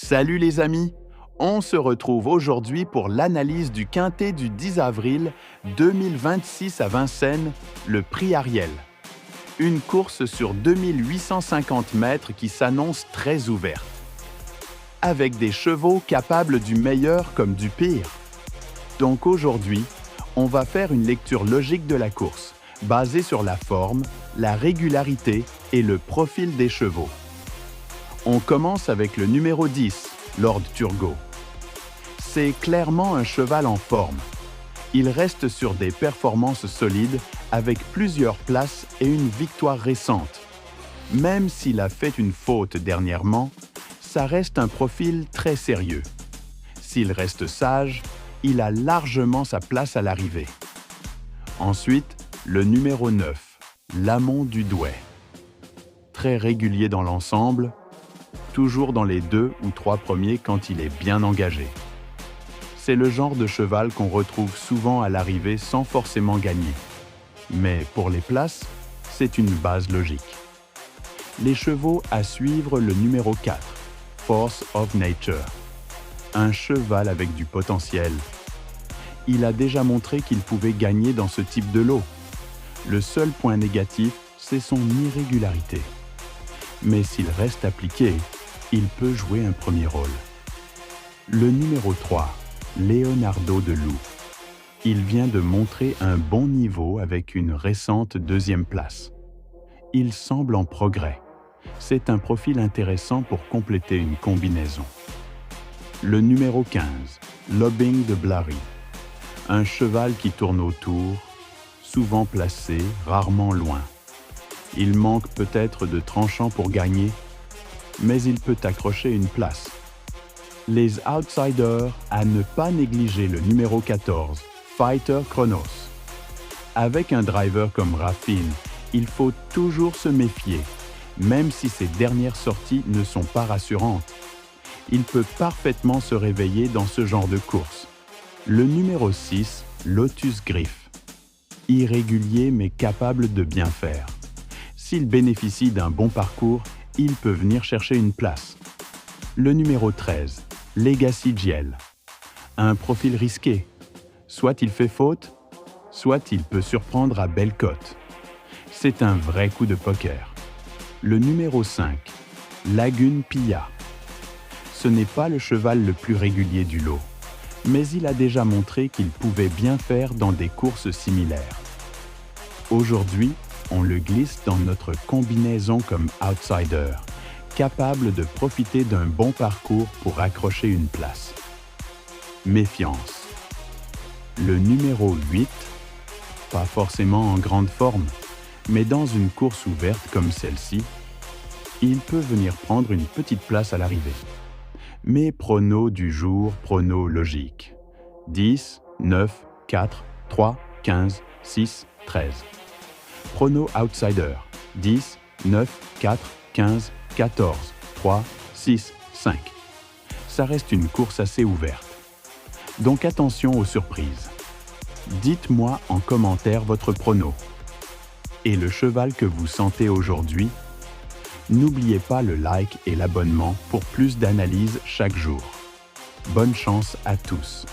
Salut les amis! On se retrouve aujourd'hui pour l'analyse du quintet du 10 avril 2026 à Vincennes, le Prix Ariel. Une course sur 2850 mètres qui s'annonce très ouverte, avec des chevaux capables du meilleur comme du pire. Donc aujourd'hui, on va faire une lecture logique de la course, basée sur la forme, la régularité et le profil des chevaux. On commence avec le numéro 10, Lord Turgot. C'est clairement un cheval en forme. Il reste sur des performances solides avec plusieurs places et une victoire récente. Même s'il a fait une faute dernièrement, ça reste un profil très sérieux. S'il reste sage, il a largement sa place à l'arrivée. Ensuite, le numéro 9, l'Amont du Douai. Très régulier dans l'ensemble, toujours dans les 2 ou 3 premiers quand il est bien engagé. C'est le genre de cheval qu'on retrouve souvent à l'arrivée sans forcément gagner. Mais pour les places, c'est une base logique. Les chevaux à suivre, le numéro 4, Force of Nature. Un cheval avec du potentiel. Il a déjà montré qu'il pouvait gagner dans ce type de lot. Le seul point négatif, c'est son irrégularité. Mais s'il reste appliqué, il peut jouer un premier rôle. Le numéro 3, Leonardo de Loup. Il vient de montrer un bon niveau avec une récente 2e place. Il semble en progrès. C'est un profil intéressant pour compléter une combinaison. Le numéro 15, Lobbing de Blary. Un cheval qui tourne autour, souvent placé, rarement loin. Il manque peut-être de tranchant pour gagner, mais il peut accrocher une place. Les outsiders à ne pas négliger le numéro 14, Fighter Chronos. Avec un driver comme Raffine, il faut toujours se méfier, même si ses dernières sorties ne sont pas rassurantes. Il peut parfaitement se réveiller dans ce genre de course. Le numéro 6, Lotus Griff. Irrégulier mais capable de bien faire. S'il bénéficie d'un bon parcours, il peut venir chercher une place. Le numéro 13, Legacy Giel. Un profil risqué. Soit il fait faute, soit il peut surprendre à belle cote. C'est un vrai coup de poker. Le numéro 5, Lagune Pilla. Ce n'est pas le cheval le plus régulier du lot, mais il a déjà montré qu'il pouvait bien faire dans des courses similaires. Aujourd'hui, on le glisse dans notre combinaison comme outsider, capable de profiter d'un bon parcours pour accrocher une place. Méfiance. Le numéro 8, pas forcément en grande forme, mais dans une course ouverte comme celle-ci, il peut venir prendre une petite place à l'arrivée. Mais prono du jour, prono logique. 10, 9, 4, 3, 15, 6, 13. Prono outsider. 10, 9, 4, 15, 14, 3, 6, 5. Ça reste une course assez ouverte. Donc attention aux surprises. Dites-moi en commentaire votre prono. Et le cheval que vous sentez aujourd'hui? N'oubliez pas le like et l'abonnement pour plus d'analyses chaque jour. Bonne chance à tous!